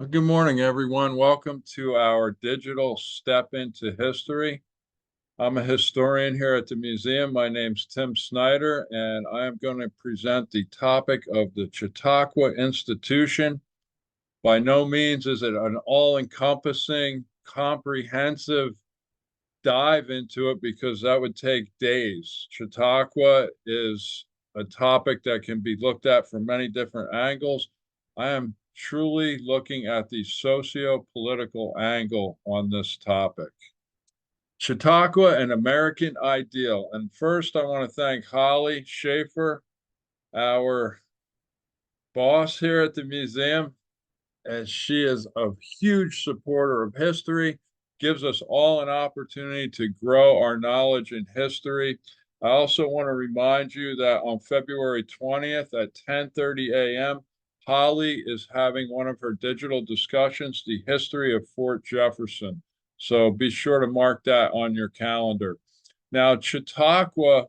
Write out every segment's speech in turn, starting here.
Good morning, everyone. Welcome to our digital step into history. I'm a historian here at the museum. My name's Tim Snyder, and I am going to present the topic of the Chautauqua Institution. By no means is it an all-encompassing, comprehensive dive into it because that would take days. Chautauqua is a topic that can be looked at from many different angles. I am truly looking at the socio-political angle on this topic. Chautauqua, an American ideal. And first, I want to thank Holly Schaefer, our boss here at the museum, as she is a huge supporter of history, gives us all an opportunity to grow our knowledge in history. I also want to remind you that on February 20th at 10:30 a.m., Holly is having one of her digital discussions, The History of Fort Jefferson. So be sure to mark that on your calendar. Now, Chautauqua,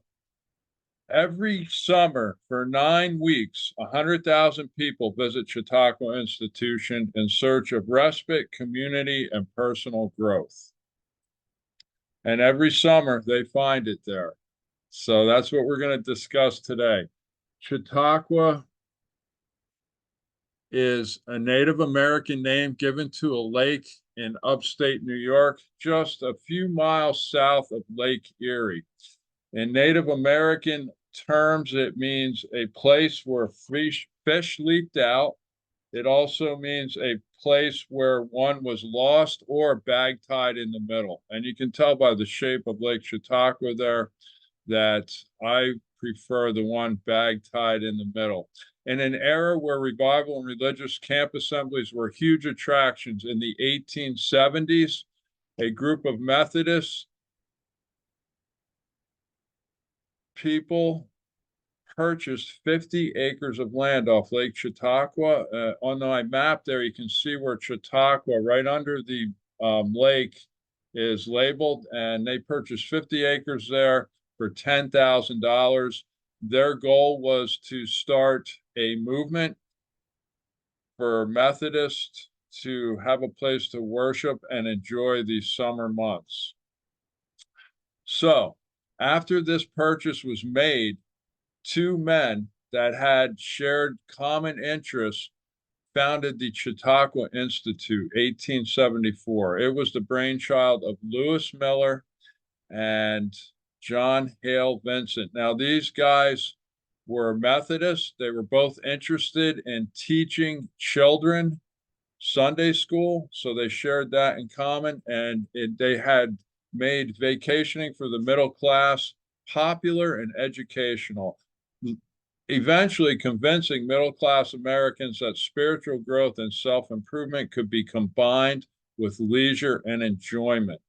every summer for 9 weeks, 100,000 people visit Chautauqua Institution in search of respite, community, and personal growth. And every summer they find it there. So that's what we're going to discuss today. Chautauqua is a Native American name given to a lake in upstate New York, just a few miles south of Lake Erie. In Native American terms, it means a place where fish leaped out. It also means a place where one was lost or bag tied in the middle. And you can tell by the shape of Lake Chautauqua there that I prefer the one bag tied in the middle. In an era where revival and religious camp assemblies were huge attractions in the 1870s, a group of Methodists people purchased 50 acres of land off Lake Chautauqua. On my map there, you can see where Chautauqua, right under the lake, is labeled, and they purchased 50 acres there for $10,000. Their goal was to start a movement for Methodists to have a place to worship and enjoy these summer months. So, after this purchase was made, two men that had shared common interests founded the Chautauqua Institute, 1874. It was the brainchild of Lewis Miller and John Hale Vincent. Now, these guys were Methodists. They were both interested in teaching children Sunday school, so they shared that in common, and they had made vacationing for the middle class popular and educational, eventually convincing middle class Americans that spiritual growth and self-improvement could be combined with leisure and enjoyment.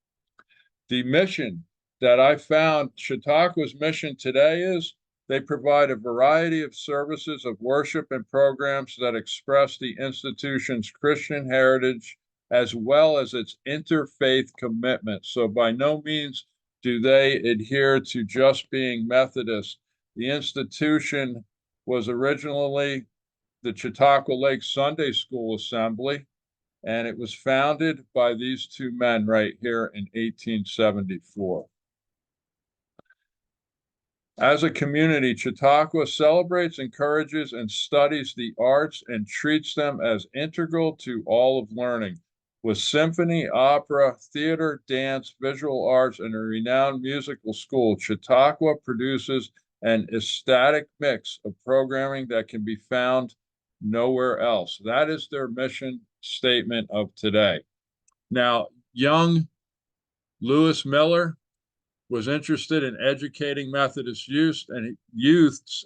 The mission that I found, Chautauqua's mission today, is they provide a variety of services of worship and programs that express the institution's Christian heritage as well as its interfaith commitment. So by no means do they adhere to just being Methodist. The institution was originally the Chautauqua Lake Sunday School Assembly, and it was founded by these two men right here in 1874. As a community, Chautauqua celebrates, encourages, and studies the arts and treats them as integral to all of learning. With symphony, opera, theater, dance, visual arts, and a renowned musical school, Chautauqua produces an ecstatic mix of programming that can be found nowhere else. That is their mission statement of today. Now, young Lewis Miller was interested in educating Methodist youths,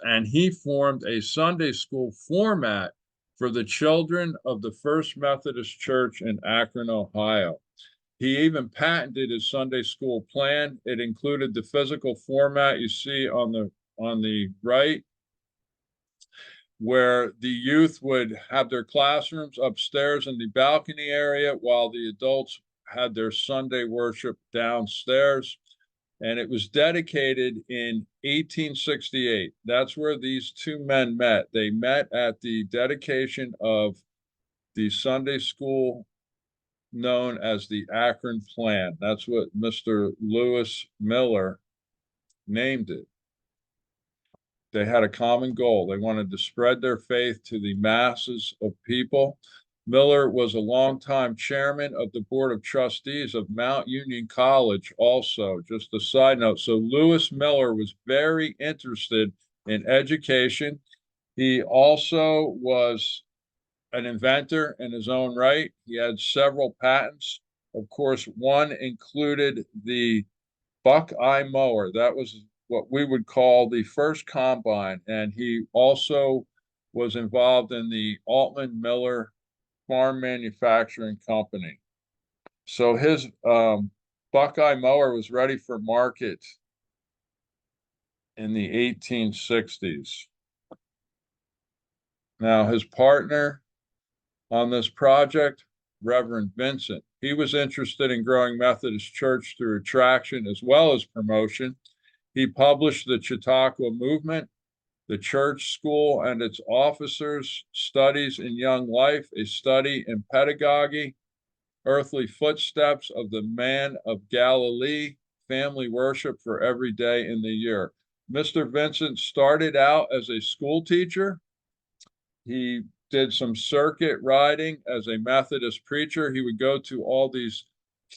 and he formed a Sunday school format for the children of the First Methodist Church in Akron, Ohio. He even patented his Sunday school plan. It included the physical format you see on the right, where the youth would have their classrooms upstairs in the balcony area while the adults had their Sunday worship downstairs. And it was dedicated in 1868. That's where these two men met. They met at the dedication of the Sunday school known as the Akron Plan. That's what Mr. Lewis Miller named it. They had a common goal. They wanted to spread their faith to the masses of people. Miller was a longtime chairman of the Board of Trustees of Mount Union College, also, just a side note. So Lewis Miller was very interested in education. He also was an inventor in his own right. He had several patents. Of course, one included the Buckeye mower. That was what we would call the first combine. And he also was involved in the Altman Miller Farm Manufacturing Company. So his Buckeye mower was ready for market in the 1860s. Now, his partner on this project, Reverend Vincent, he was interested in growing Methodist Church through attraction as well as promotion. He published the Chautauqua Movement, the Church School and its Officers, Studies in Young Life, a study in pedagogy, Earthly Footsteps of the Man of Galilee, Family Worship for Every Day in the Year. Mr. Vincent started out as a school teacher. He did some circuit riding as a Methodist preacher. He would go to all these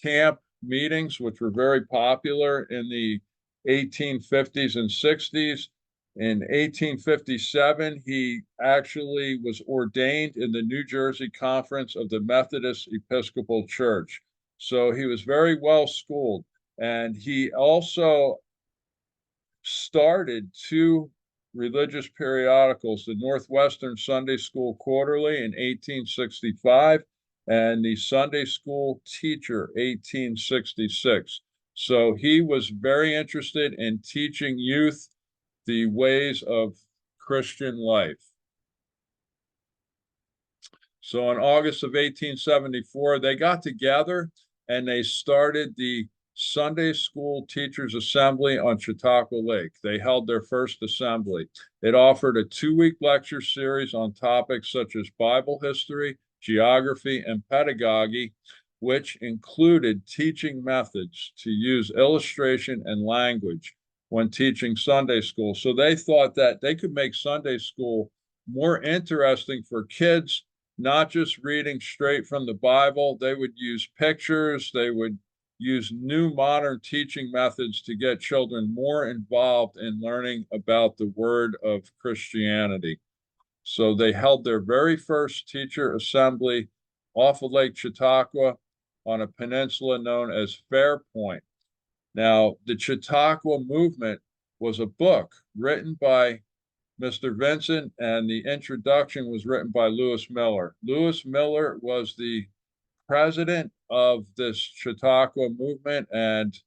camp meetings, which were very popular in the 1850s and 60s. In 1857, he actually was ordained in the New Jersey Conference of the Methodist Episcopal Church. So he was very well schooled. And he also started two religious periodicals, the Northwestern Sunday School Quarterly in 1865 and the Sunday School Teacher 1866. So he was very interested in teaching youth the ways of Christian life. So in August of 1874, they got together and they started the Sunday School Teachers Assembly on Chautauqua Lake. They held their first assembly. It offered a 2-week lecture series on topics such as Bible history, geography, and pedagogy, which included teaching methods to use illustration and language when teaching Sunday school. So they thought that they could make Sunday school more interesting for kids, not just reading straight from the Bible. They would use pictures, they would use new modern teaching methods to get children more involved in learning about the word of Christianity. So they held their very first teacher assembly off of Lake Chautauqua on a peninsula known as Fairpoint. Now, the Chautauqua Movement was a book written by Mr. Vincent, and the introduction was written by Lewis Miller. Lewis Miller was the president of this Chautauqua movement, and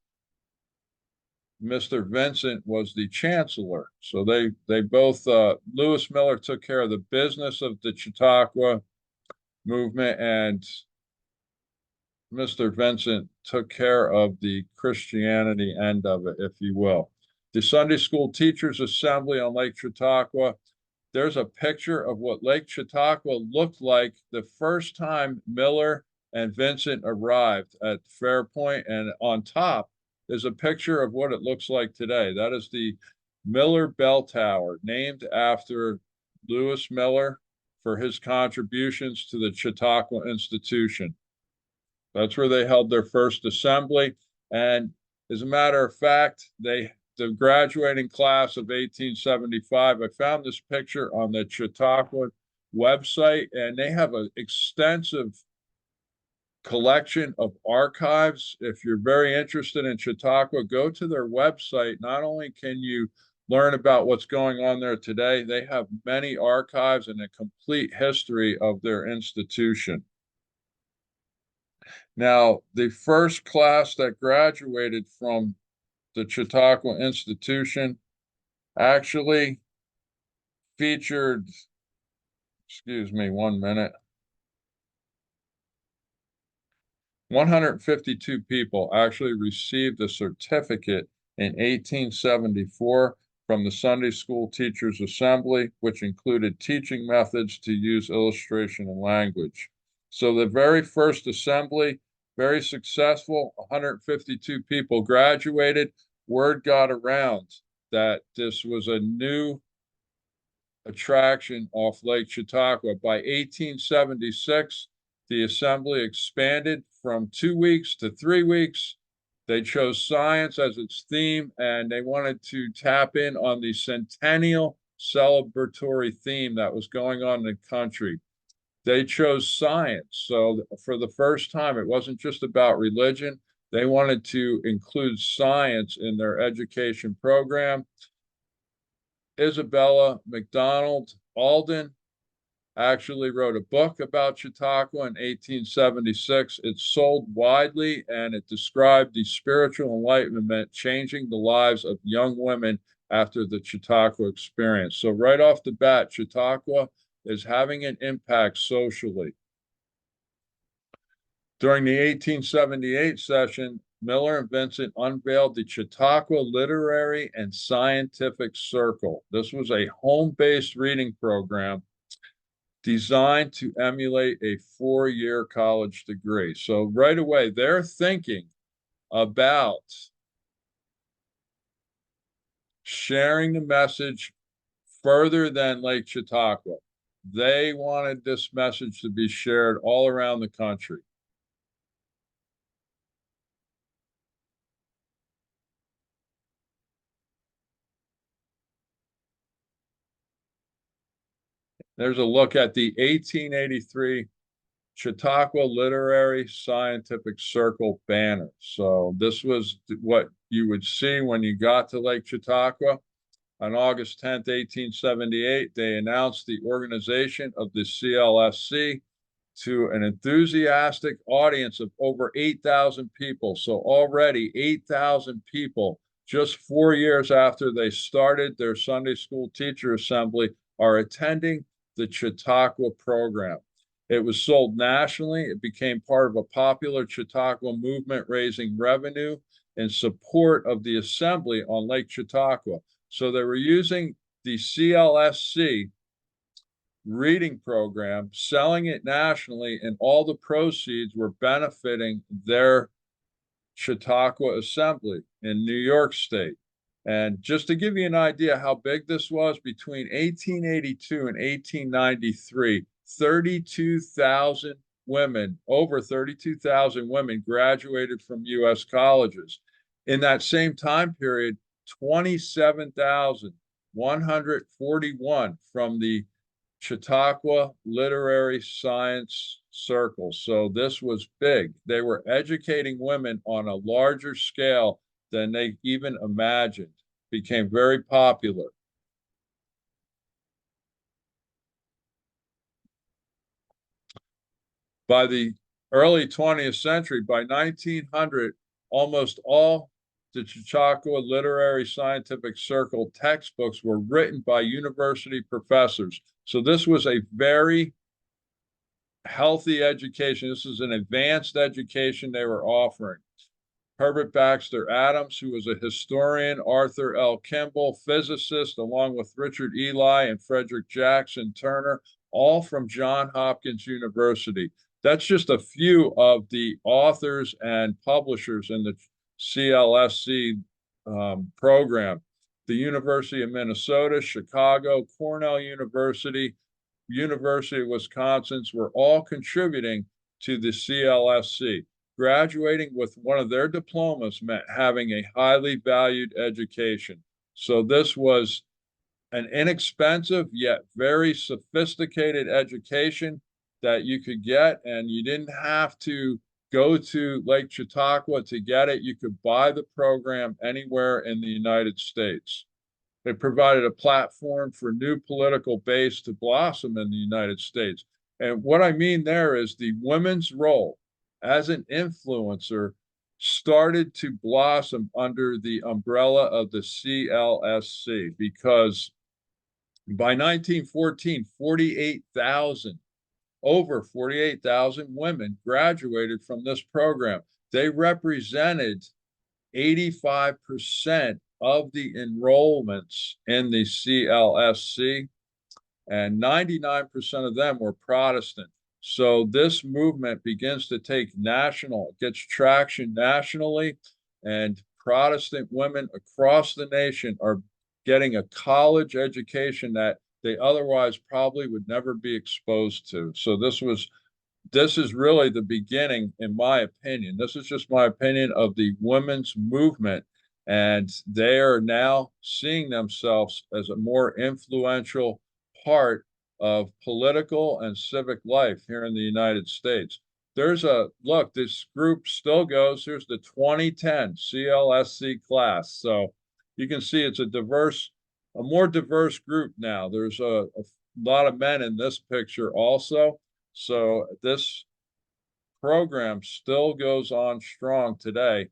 Mr. Vincent was the chancellor. So they both, Lewis Miller took care of the business of the Chautauqua movement, and Mr. Vincent took care of the Christianity end of it, if you will. The Sunday School Teachers Assembly on Lake Chautauqua. There's a picture of what Lake Chautauqua looked like the first time Miller and Vincent arrived at Fairpoint, and on top is a picture of what it looks like today. That is the Miller Bell Tower, named after Lewis Miller for his contributions to the Chautauqua institution. That's where they held their first assembly. And as a matter of fact, the graduating class of 1875, I found this picture on the Chautauqua website, and they have an extensive collection of archives. If you're very interested in Chautauqua, go to their website. Not only can you learn about what's going on there today, they have many archives and a complete history of their institution. Now, the first class that graduated from the Chautauqua institution actually featured, excuse me, 1 minute, 152 people actually received a certificate in 1874 from the Sunday School Teachers Assembly, which included teaching methods to use illustration and language. So the very first assembly, very successful, 152 people graduated. Word got around that this was a new attraction off Lake Chautauqua. By 1876, the assembly expanded from 2 weeks to 3 weeks. They chose science as its theme, and they wanted to tap in on the centennial celebratory theme that was going on in the country. They chose science. So for the first time, it wasn't just about religion. They wanted to include science in their education program. Isabella McDonald Alden actually wrote a book about Chautauqua in 1876. It sold widely and it described the spiritual enlightenment changing the lives of young women after the Chautauqua experience. So right off the bat, Chautauqua is having an impact socially. During the 1878 session, Miller and Vincent unveiled the Chautauqua Literary and Scientific Circle. This was a home-based reading program designed to emulate a four-year college degree. So right away, they're thinking about sharing the message further than Lake Chautauqua. They wanted this message to be shared all around the country. There's a look at the 1883 Chautauqua Literary Scientific Circle banner. So this was what you would see when you got to Lake Chautauqua. On August 10th, 1878, they announced the organization of the CLSC to an enthusiastic audience of over 8,000 people. So already 8,000 people, just 4 years after they started their Sunday school teacher assembly, are attending the Chautauqua program. It was sold nationally. It became part of a popular Chautauqua movement, raising revenue in support of the assembly on Lake Chautauqua. So they were using the CLSC reading program, selling it nationally, and all the proceeds were benefiting their Chautauqua Assembly in New York State. And just to give you an idea how big this was, between 1882 and 1893, 32,000 women, over 32,000 women graduated from U.S. colleges. In that same time period, 27,141 from the Chautauqua Literary Science Circle. So this was big. They were educating women on a larger scale than they even imagined. Became very popular. By the early 20th century, by 1900, almost all the Chautauqua Literary Scientific Circle textbooks were written by university professors. So this was a very healthy education. This is an advanced education they were offering. Herbert Baxter Adams, who was a historian, Arthur L. Kimball, physicist, along with Richard Ely and Frederick Jackson Turner, all from Johns Hopkins University. That's just a few of the authors and publishers in the CLSC program. The University of Minnesota, Chicago, Cornell University, University of Wisconsin's were all contributing to the CLSC. Graduating with one of their diplomas meant having a highly valued education. So this was an inexpensive yet very sophisticated education that you could get, and you didn't have to go to Lake Chautauqua to get it. You could buy the program anywhere in the United States. It provided a platform for new political base to blossom in the United States. And what I mean there is the women's role as an influencer started to blossom under the umbrella of the CLSC, because by 1914, 48,000, over 48,000 women graduated from this program. They represented 85% of the enrollments in the CLSC, and 99% of them were Protestant. So this movement begins to take national, it gets traction nationally, and Protestant women across the nation are getting a college education that they otherwise probably would never be exposed to. So this is really the beginning, in my opinion. This is just my opinion of the women's movement. And they are now seeing themselves as a more influential part of political and civic life here in the United States. There's a look, this group still goes. Here's the 2010 CLSC class. So you can see it's a more diverse group now. There's a lot of men in this picture also. So this program still goes on strong today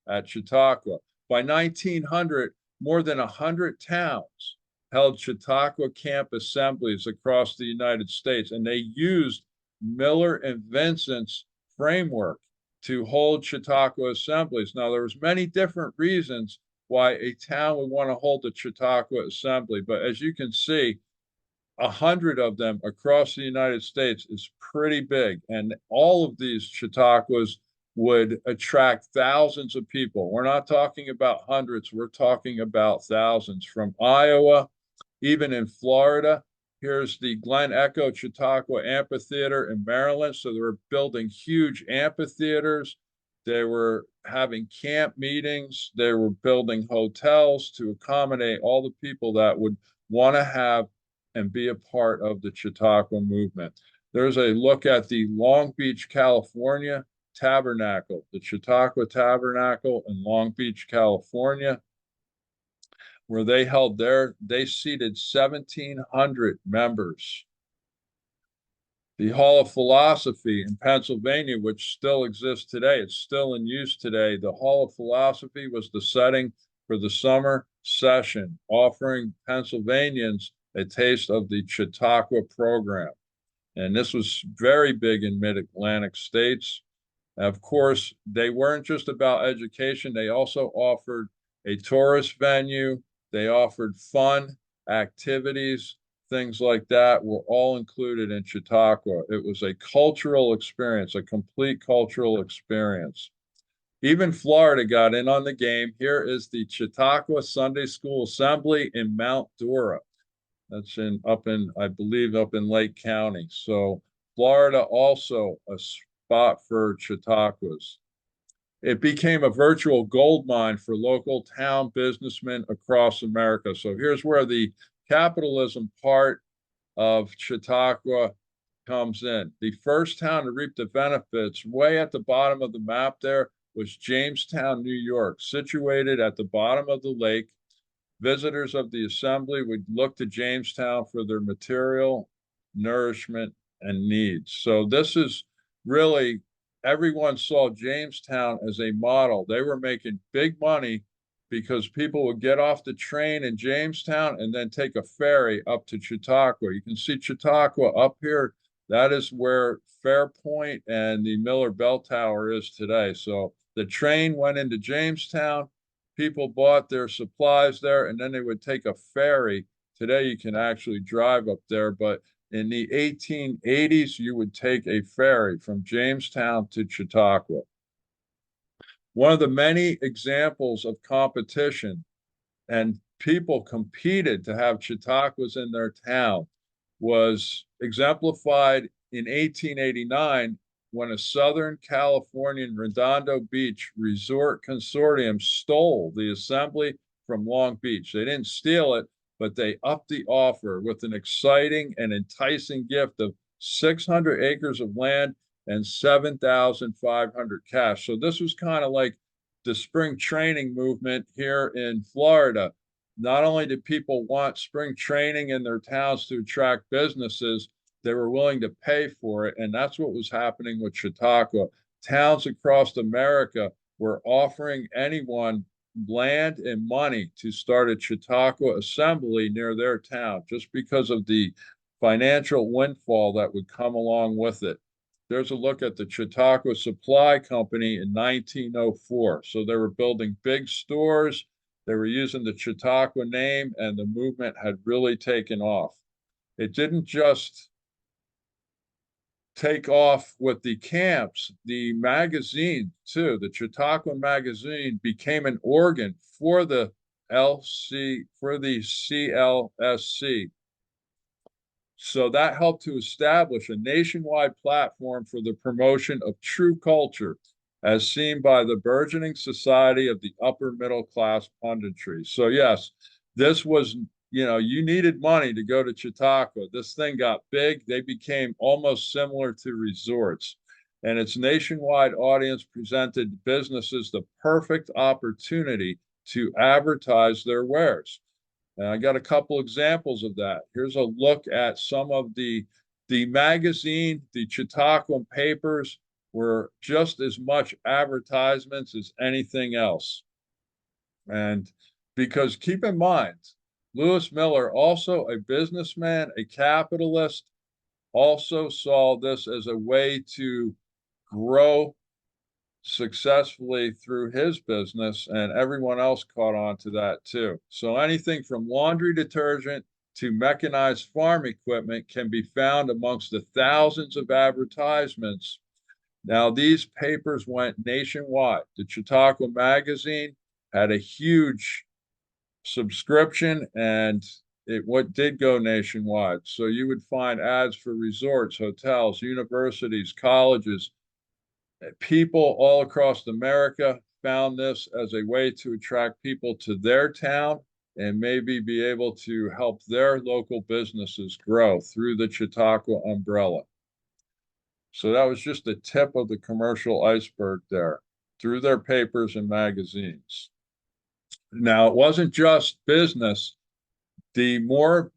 at Chautauqua. By 1900, more than 100 towns held Chautauqua camp assemblies across the United States, and they used Miller and Vincent's framework to hold Chautauqua assemblies. Now, there was many different reasons why a town would want to hold a Chautauqua assembly, but as you can see, 100 of them across the United States is pretty big. And all of these Chautauquas would attract thousands of people. We're not talking about hundreds, we're talking about thousands from Iowa, even in Florida. Here's the Glen Echo Chautauqua Amphitheater in Maryland. So they were building huge amphitheaters. They were having camp meetings. They were building hotels to accommodate all the people that would want to have and be a part of the Chautauqua movement. There's a look at the Long Beach, California Tabernacle, the Chautauqua Tabernacle in Long Beach, California, where they seated 1,700 members. The Hall of Philosophy in Pennsylvania, which still exists today, it's still in use today. The Hall of Philosophy was the setting for the summer session, offering Pennsylvanians a taste of the Chautauqua program. And this was very big in mid-Atlantic states. Of course, they weren't just about education. They also offered a tourist venue. They offered fun activities, things like that were all included in Chautauqua. It was a cultural experience, a complete cultural experience. Even Florida got in on the game. Here is the Chautauqua Sunday School Assembly in Mount Dora. That's I believe, up in Lake County. So Florida also a spot for Chautauquas. It became a virtual gold mine for local town businessmen across America. So here's where the capitalism part of Chautauqua comes in. The first town to reap the benefits, way at the bottom of the map there, was Jamestown, New York, situated at the bottom of the lake. Visitors of the assembly would look to Jamestown for their material, nourishment, and needs. So this is really, everyone saw Jamestown as a model. They were making big money because people would get off the train in Jamestown and then take a ferry up to Chautauqua. You can see Chautauqua up here. That is where Fairpoint and the Miller Bell Tower is today. So the train went into Jamestown. People bought their supplies there, and then they would take a ferry. Today, you can actually drive up there, but in the 1880s, you would take a ferry from Jamestown to Chautauqua. One of the many examples of competition, and people competed to have Chautauquas in their town, was exemplified in 1889 when a Southern Californian Redondo Beach resort consortium stole the assembly from Long Beach. They didn't steal it, but they upped the offer with an exciting and enticing gift of 600 acres of land and 7,500 cash. So this was kind of like the spring training movement here in Florida. Not only did people want spring training in their towns to attract businesses, they were willing to pay for it. And that's what was happening with Chautauqua. Towns across America were offering anyone land and money to start a Chautauqua assembly near their town just because of the financial windfall that would come along with it. There's a look at the Chautauqua Supply Company in 1904. So they were building big stores. They were using the Chautauqua name, and the movement had really taken off. It didn't just take off with the camps, the magazine too, the Chautauqua magazine became an organ for the CLSC. So that helped to establish a nationwide platform for the promotion of true culture, as seen by the burgeoning society of the upper middle class punditry. So yes, this was, you needed money to go to Chautauqua. This thing got big. They became almost similar to resorts. And its nationwide audience presented businesses the perfect opportunity to advertise their wares. And I got a couple examples of that. Here's a look at some of the magazine, the Chautauquan papers were just as much advertisements as anything else. And because keep in mind, Lewis Miller, also a businessman, a capitalist, also saw this as a way to grow successfully through his business, and everyone else caught on to that too. So anything from laundry detergent to mechanized farm equipment can be found amongst the thousands of advertisements. Now, these papers went nationwide. The Chautauqua magazine had a huge subscription, and it did go nationwide. So you would find ads for resorts, hotels, universities, colleges. People all across America found this as a way to attract people to their town and maybe be able to help their local businesses grow through the Chautauqua umbrella. So that was just the tip of the commercial iceberg there, through their papers and magazines. Now, it wasn't just business. The more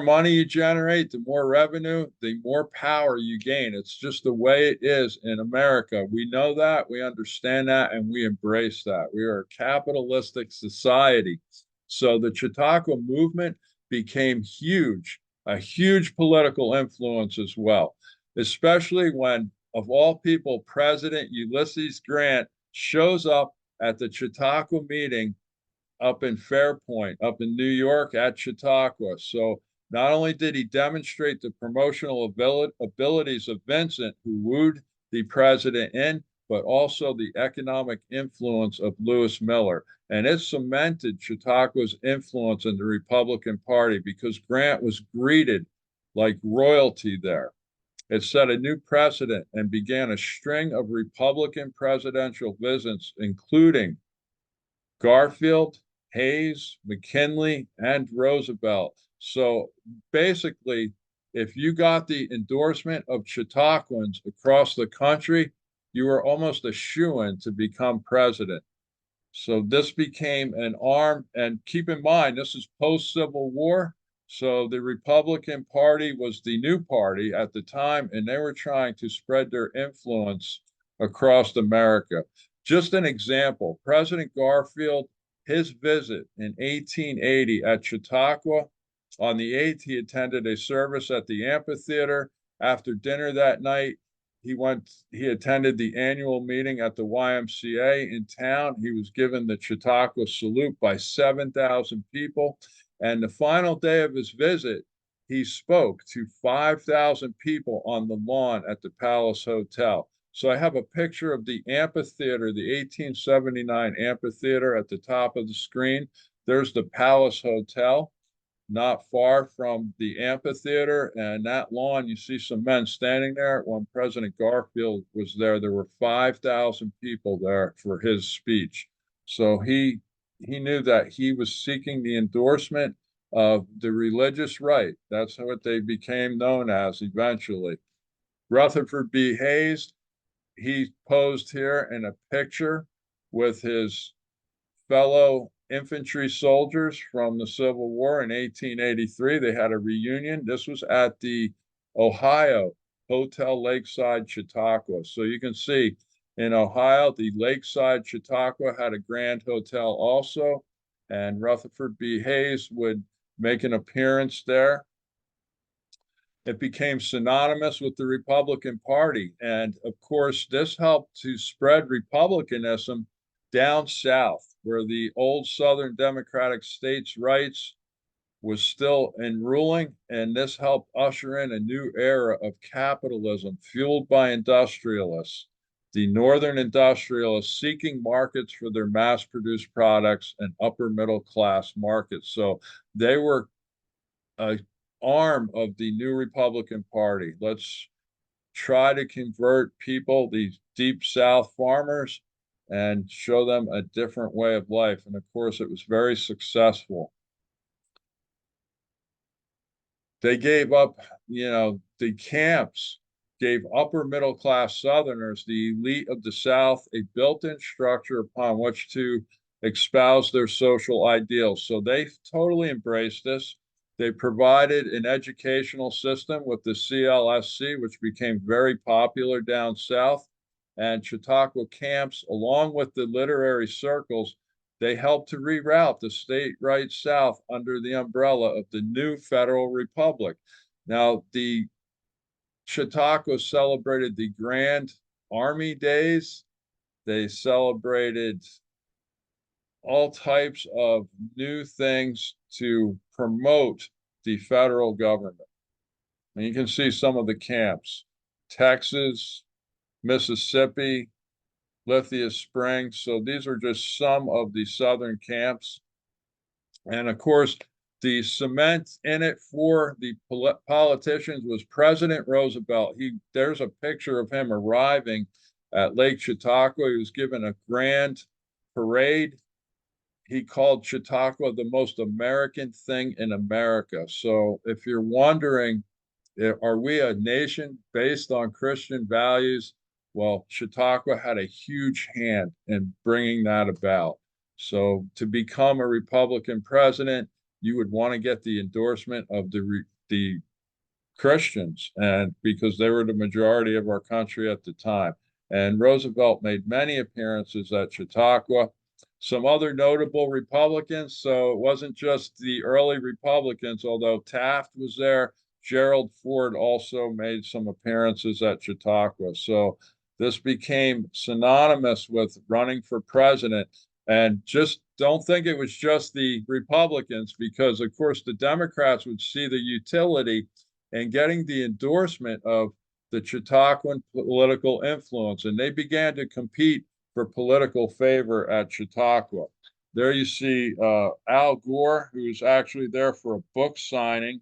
money you generate, the more revenue, the more power you gain. It's just the way it is in America. We know that, we understand that, and we embrace that. We are a capitalistic society. So the Chautauqua movement became huge, a huge political influence as well, especially when, of all people, President Ulysses Grant shows up at the Chautauqua meeting up in Fairpoint, up in New York at Chautauqua. So not only did he demonstrate the promotional abilities of Vincent, who wooed the president in, but also the economic influence of Lewis Miller. And it cemented Chautauqua's influence in the Republican Party because Grant was greeted like royalty there. It set a new precedent and began a string of Republican presidential visits, including Garfield, Hayes, McKinley, and Roosevelt. So basically, if you got the endorsement of Chautauquans across the country, you were almost a shoo-in to become president. So this became an arm, and keep in mind, this is post-Civil War. So the Republican Party was the new party at the time, and they were trying to spread their influence across America. Just an example, President Garfield, his visit in 1880 at Chautauqua, on the 8th, he attended a service at the amphitheater. After dinner that night, he attended the annual meeting at the YMCA in town. He was given the Chautauqua salute by 7,000 people. And the final day of his visit, he spoke to 5,000 people on the lawn at the Palace Hotel. So I have a picture of the amphitheater, the 1879 amphitheater at the top of the screen. There's the Palace Hotel, not far from the amphitheater. And that lawn, you see some men standing there. When President Garfield was there, there were 5,000 people there for his speech. So he knew that he was seeking the endorsement of the religious right. That's what they became known as eventually. Rutherford B. Hayes, he posed here in a picture with his fellow infantry soldiers from the Civil War in 1883. They had a reunion. This was at the Ohio Hotel Lakeside Chautauqua. So you can see in Ohio, the Lakeside Chautauqua had a grand hotel also, and Rutherford B. Hayes would make an appearance there. It became synonymous with the Republican Party. And of course, this helped to spread Republicanism down south, where the old Southern Democratic states' rights was still in ruling, and this helped usher in a new era of capitalism fueled by industrialists, the northern industrialists seeking markets for their mass-produced products and upper middle class markets. So they were an arm of the new Republican Party. Let's try to convert people, these deep South farmers, and show them a different way of life. And of course, it was very successful. They gave up, the camps gave upper middle class Southerners, the elite of the South, a built-in structure upon which to espouse their social ideals. So they totally embraced this. They provided an educational system with the CLSC, which became very popular down south, and Chautauqua camps, along with the literary circles. They helped to reroute the state right south under the umbrella of the new federal republic. Now, the Chautauqua celebrated the Grand Army Days. They celebrated all types of new things to promote the federal government. And you can see some of the camps: Texas, Mississippi, Lithia Springs. So these are just some of the southern camps. And of course, the cement in it for the politicians was President Roosevelt. There's a picture of him arriving at Lake Chautauqua. He was given a grand parade. He called Chautauqua the most American thing in America. So if you're wondering, are we a nation based on Christian values? Well, Chautauqua had a huge hand in bringing that about. So to become a Republican president, you would want to get the endorsement of the Christians, and because they were the majority of our country at the time. And Roosevelt made many appearances at Chautauqua. Some other notable Republicans, so it wasn't just the early Republicans, although Taft was there. Gerald Ford also made some appearances at Chautauqua. So this became synonymous with running for president. And just don't think it was just the Republicans, because, of course, the Democrats would see the utility in getting the endorsement of the Chautauquan political influence, and they began to compete for political favor at Chautauqua. There you see Al Gore, who's actually there for a book signing.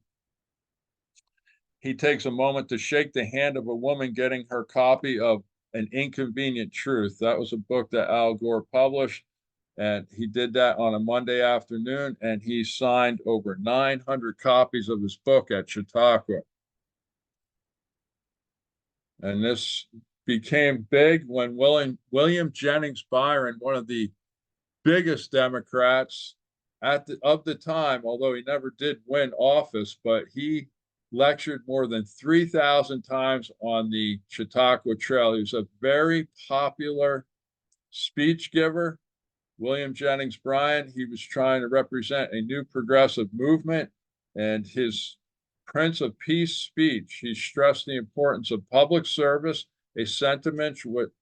He takes a moment to shake the hand of a woman getting her copy of An Inconvenient Truth. That was a book that Al Gore published, and he did that on a Monday afternoon, and he signed over 900 copies of his book at Chautauqua. And this became big when William Jennings Bryan, one of the biggest Democrats of the time, although he never did win office, but he lectured more than 3,000 times on the Chautauqua Trail. He was a very popular speech giver. William Jennings Bryan, he was trying to represent a new progressive movement, and his Prince of Peace speech, he stressed the importance of public service, a sentiment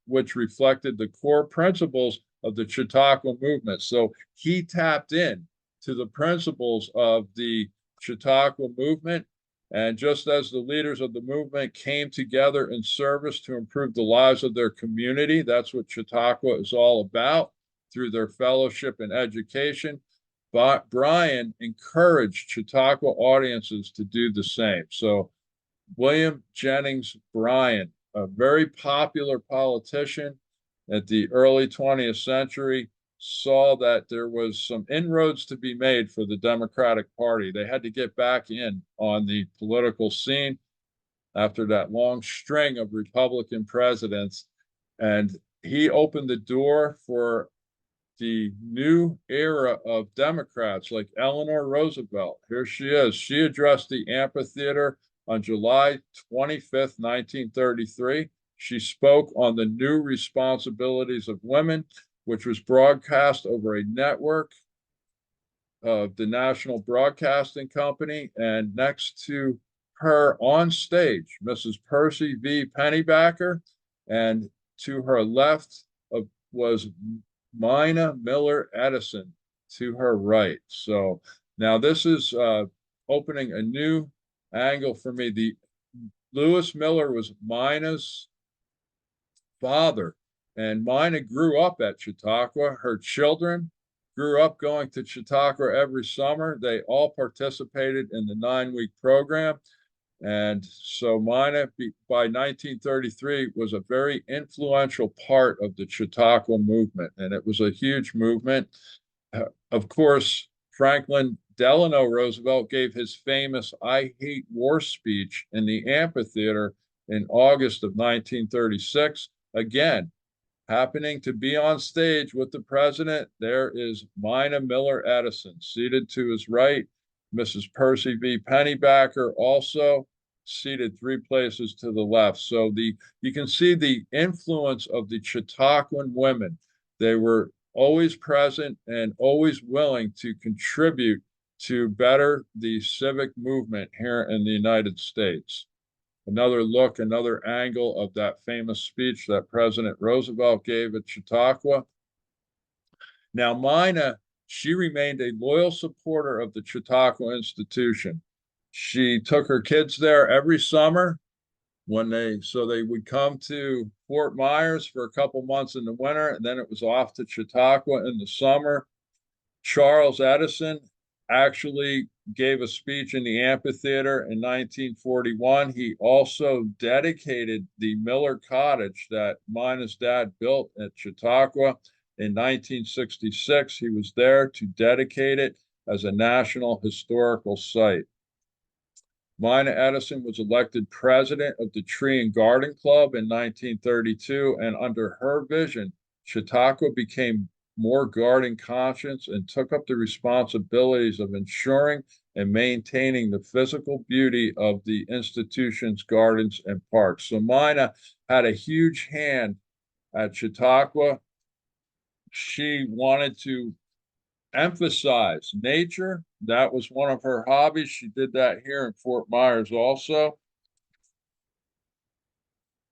which reflected the core principles of the Chautauqua movement. So he tapped in to the principles of the Chautauqua movement. And just as the leaders of the movement came together in service to improve the lives of their community, that's what Chautauqua is all about, through their fellowship and education. But Bryan encouraged Chautauqua audiences to do the same. So William Jennings Bryan, a very popular politician at the early 20th century, saw that there was some inroads to be made for the Democratic Party. They had to get back in on the political scene after that long string of Republican presidents. And he opened the door for the new era of Democrats like Eleanor Roosevelt. Here she is. She addressed the amphitheater on July 25th, 1933. She spoke on the new responsibilities of women, which was broadcast over a network of the National Broadcasting Company. And next to her on stage, Mrs. Percy V. Pennybacker, and to her left was Mina Miller Edison to her right. So Now this is opening a new angle for me. The Lewis Miller was Mina's father, and Mina grew up at Chautauqua. Her children grew up going to Chautauqua every summer. They all participated in the 9-week program. And so Mina, by 1933, was a very influential part of the Chautauqua movement, and it was a huge movement. Of course, Franklin Delano Roosevelt gave his famous "I Hate War" speech in the amphitheater in August of 1936. Again, happening to be on stage with the president, there is Mina Miller Edison seated to his right. Mrs. Percy V. Pennybacker also seated 3 places to the left. So you can see the influence of the Chautauquan women. They were always present and always willing to contribute to better the civic movement here in the United States. Another look, another angle of that famous speech that President Roosevelt gave at Chautauqua. Now, Mina, she remained a loyal supporter of the Chautauqua institution. She took her kids there every summer so they would come to Fort Myers for a couple months in the winter, and then it was off to Chautauqua in the summer. Charles Edison actually gave a speech in the amphitheater in 1941. He also dedicated the Miller Cottage that Mina's dad built at Chautauqua in 1966. He was there to dedicate it as a National Historical Site. Mina Edison was elected president of the Tree and Garden Club in 1932, and under her vision, Chautauqua became more garden conscious and took up the responsibilities of ensuring and maintaining the physical beauty of the institution's gardens and parks. So Mina had a huge hand at Chautauqua. She wanted to emphasize nature. That was one of her hobbies. She did that here in Fort Myers also.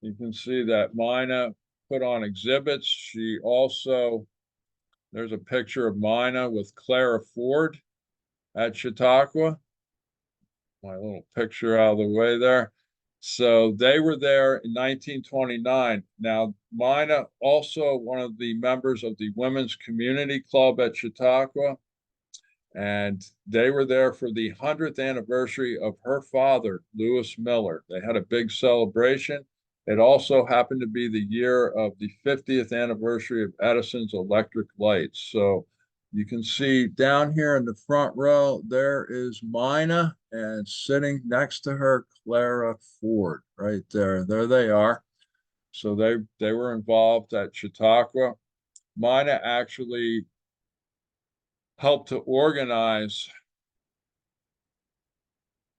You can see that Mina put on exhibits. She also, there's a picture of Mina with Clara Ford at Chautauqua. My little picture out of the way there. So they were there in 1929. Now, Mina also one of the members of the Women's Community Club at Chautauqua, and they were there for the 100th anniversary of her father, Lewis Miller. They had a big celebration. It also happened to be the year of the 50th anniversary of Edison's electric lights. So you can see down here in the front row, there is Mina, and sitting next to her, Clara Ford, right there. There they are. So they were involved at Chautauqua. Mina actually helped to organize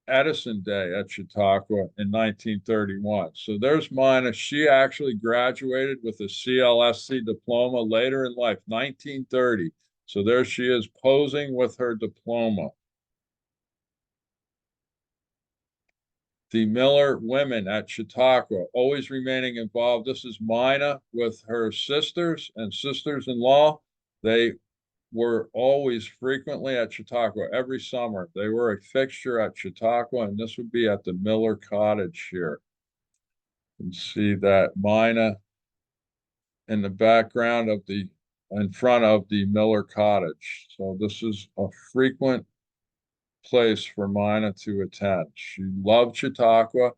Edison Day at Chautauqua in 1931. So there's Mina. She actually graduated with a CLSC diploma later in life, 1930. So there she is posing with her diploma. The Miller women at Chautauqua, always remaining involved. This is Mina with her sisters and sisters-in-law. They were always frequently at Chautauqua every summer. They were a fixture at Chautauqua, and this would be at the Miller Cottage here. You can see that Mina in the background of in front of the Miller Cottage. So this is a frequent place for Mina to attend. She loved Chautauqua.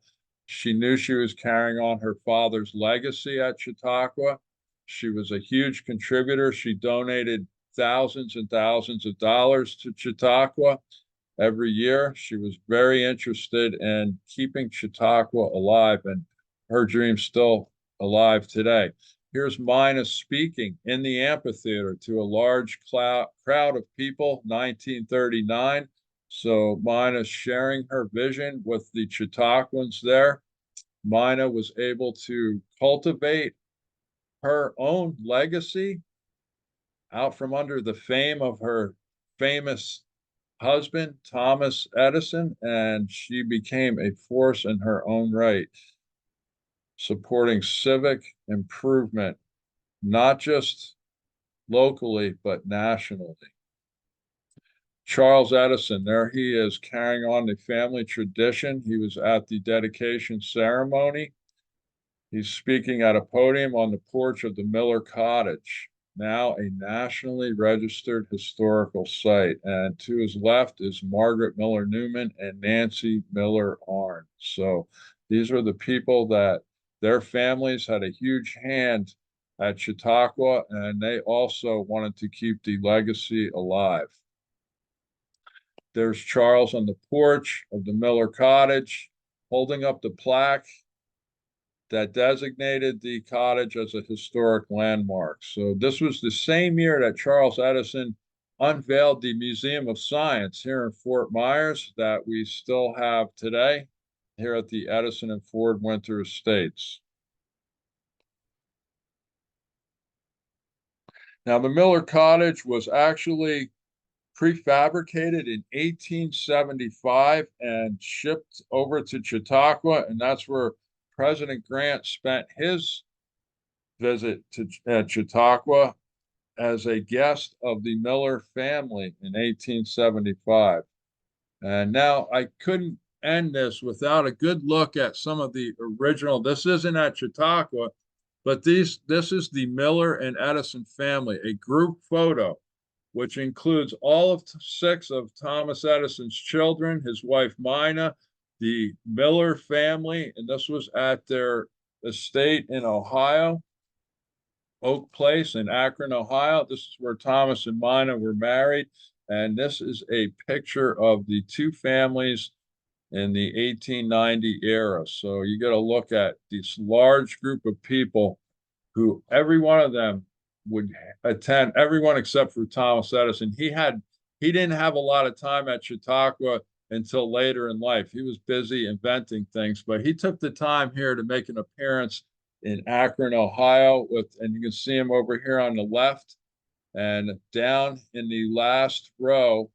She knew she was carrying on her father's legacy at Chautauqua. She was a huge contributor. She donated thousands and thousands of dollars to Chautauqua every year. She was very interested in keeping Chautauqua alive, and her dream's still alive today. Here's Mina speaking in the amphitheater to a large crowd of people, 1939. So Mina's sharing her vision with the Chautauquans there. Mina was able to cultivate her own legacy out from under the fame of her famous husband, Thomas Edison, and she became a force in her own right, supporting civic improvement, not just locally, but nationally. Charles Edison, there he is carrying on the family tradition. He was at the dedication ceremony. He's speaking at a podium on the porch of the Miller Cottage, now a nationally registered historical site. And to his left is Margaret Miller Newman and Nancy Miller Arndt. So these are the people that their families had a huge hand at Chautauqua, and they also wanted to keep the legacy alive. There's Charles on the porch of the Miller Cottage holding up the plaque that designated the cottage as a historic landmark. So this was the same year that Charles Edison unveiled the Museum of Science here in Fort Myers that we still have today here at the Edison and Ford Winter Estates. Now, the Miller Cottage was actually prefabricated in 1875 and shipped over to Chautauqua, and that's where President Grant spent his visit to Chautauqua as a guest of the Miller family in 1875. And now I couldn't end this without a good look at some of the original. This isn't at Chautauqua, but this is the Miller and Edison family, a group photo, which includes all of 6 of Thomas Edison's children, his wife Mina, the Miller family, and this was at their estate in Ohio, Oak Place in Akron, Ohio. This is where Thomas and Mina were married. And this is a picture of the 2 families in the 1890 era. So you get a look at this large group of people who every one of them would attend, everyone except for Thomas Edison. He didn't have a lot of time at Chautauqua until later in life. He was busy inventing things, but he took the time here to make an appearance in Akron, Ohio, and you can see him over here on the left. And down in the last row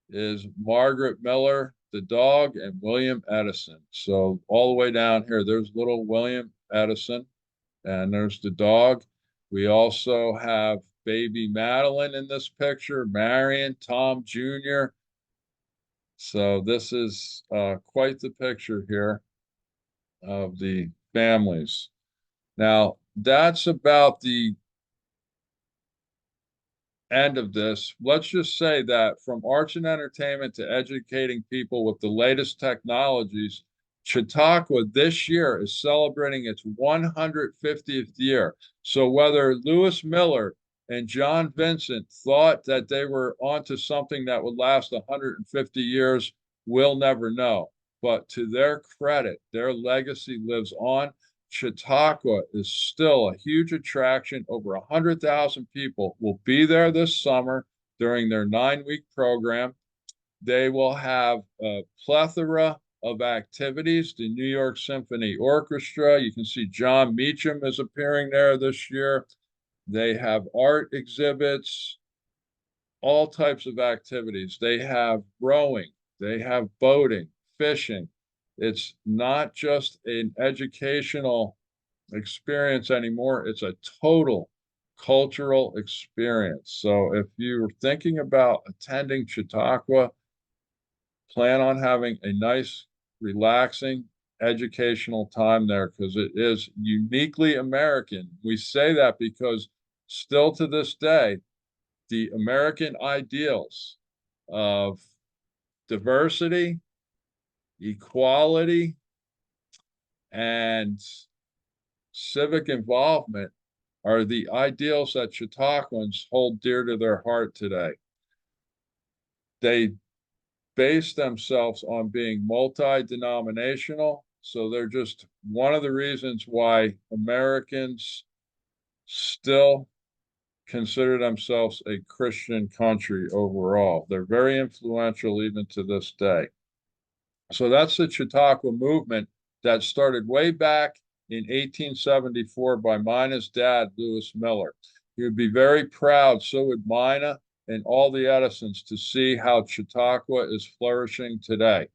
is Margaret Miller, the dog, and William Edison. So all the way down here, there's little William Edison, and there's the dog. We also have baby Madeline in this picture, Marion, Tom Jr. So this is quite the picture here of the families. Now, that's about the end of this. Let's just say that from arts and entertainment to educating people with the latest technologies, Chautauqua this year is celebrating its 150th year. So whether Lewis Miller and John Vincent thought that they were onto something that would last 150 years, we'll never know. But to their credit, their legacy lives on. Chautauqua is still a huge attraction. Over 100,000 people will be there this summer during their 9-week program. They will have a plethora of activities. The New York Symphony Orchestra, you can see John Meacham is appearing there this year. They have art exhibits, all types of activities. They have rowing, they have boating, fishing. It's not just an educational experience anymore. It's a total cultural experience. So if you're thinking about attending Chautauqua, plan on having a nice, relaxing, educational time there because it is uniquely American. We say that because still to this day, the American ideals of diversity, equality, and civic involvement are the ideals that Chautauquans hold dear to their heart today. They base themselves on being multi-denominational, so they're just one of the reasons why Americans still consider themselves a Christian country overall. They're very influential even to this day. So that's the Chautauqua movement that started way back in 1874 by Mina's dad, Lewis Miller. He would be very proud, so would Mina and all the Edisons, to see how Chautauqua is flourishing today.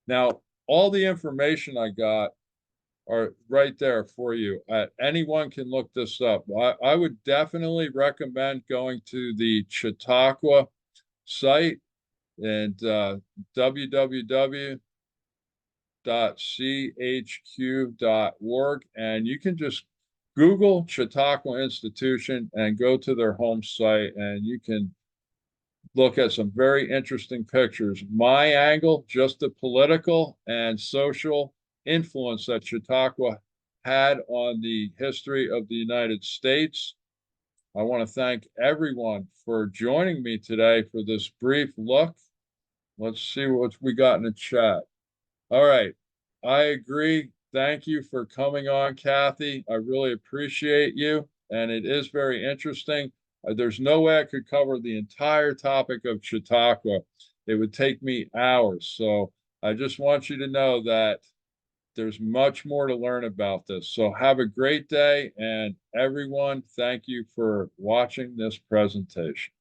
Now, all the information I got are right there for you. Anyone can look this up. I would definitely recommend going to the Chautauqua site and www.chq.org, and you can just Google Chautauqua Institution and go to their home site, and you can look at some very interesting pictures. My angle, just the political and social influence that Chautauqua had on the history of the United States. I want to thank everyone for joining me today for this brief look. Let's see what we got in the chat. All right. I agree. Thank you for coming on, Kathy. I really appreciate you. And it is very interesting. There's no way I could cover the entire topic of Chautauqua. It would take me hours. So I just want you to know that there's much more to learn about this. So have a great day. And everyone, thank you for watching this presentation.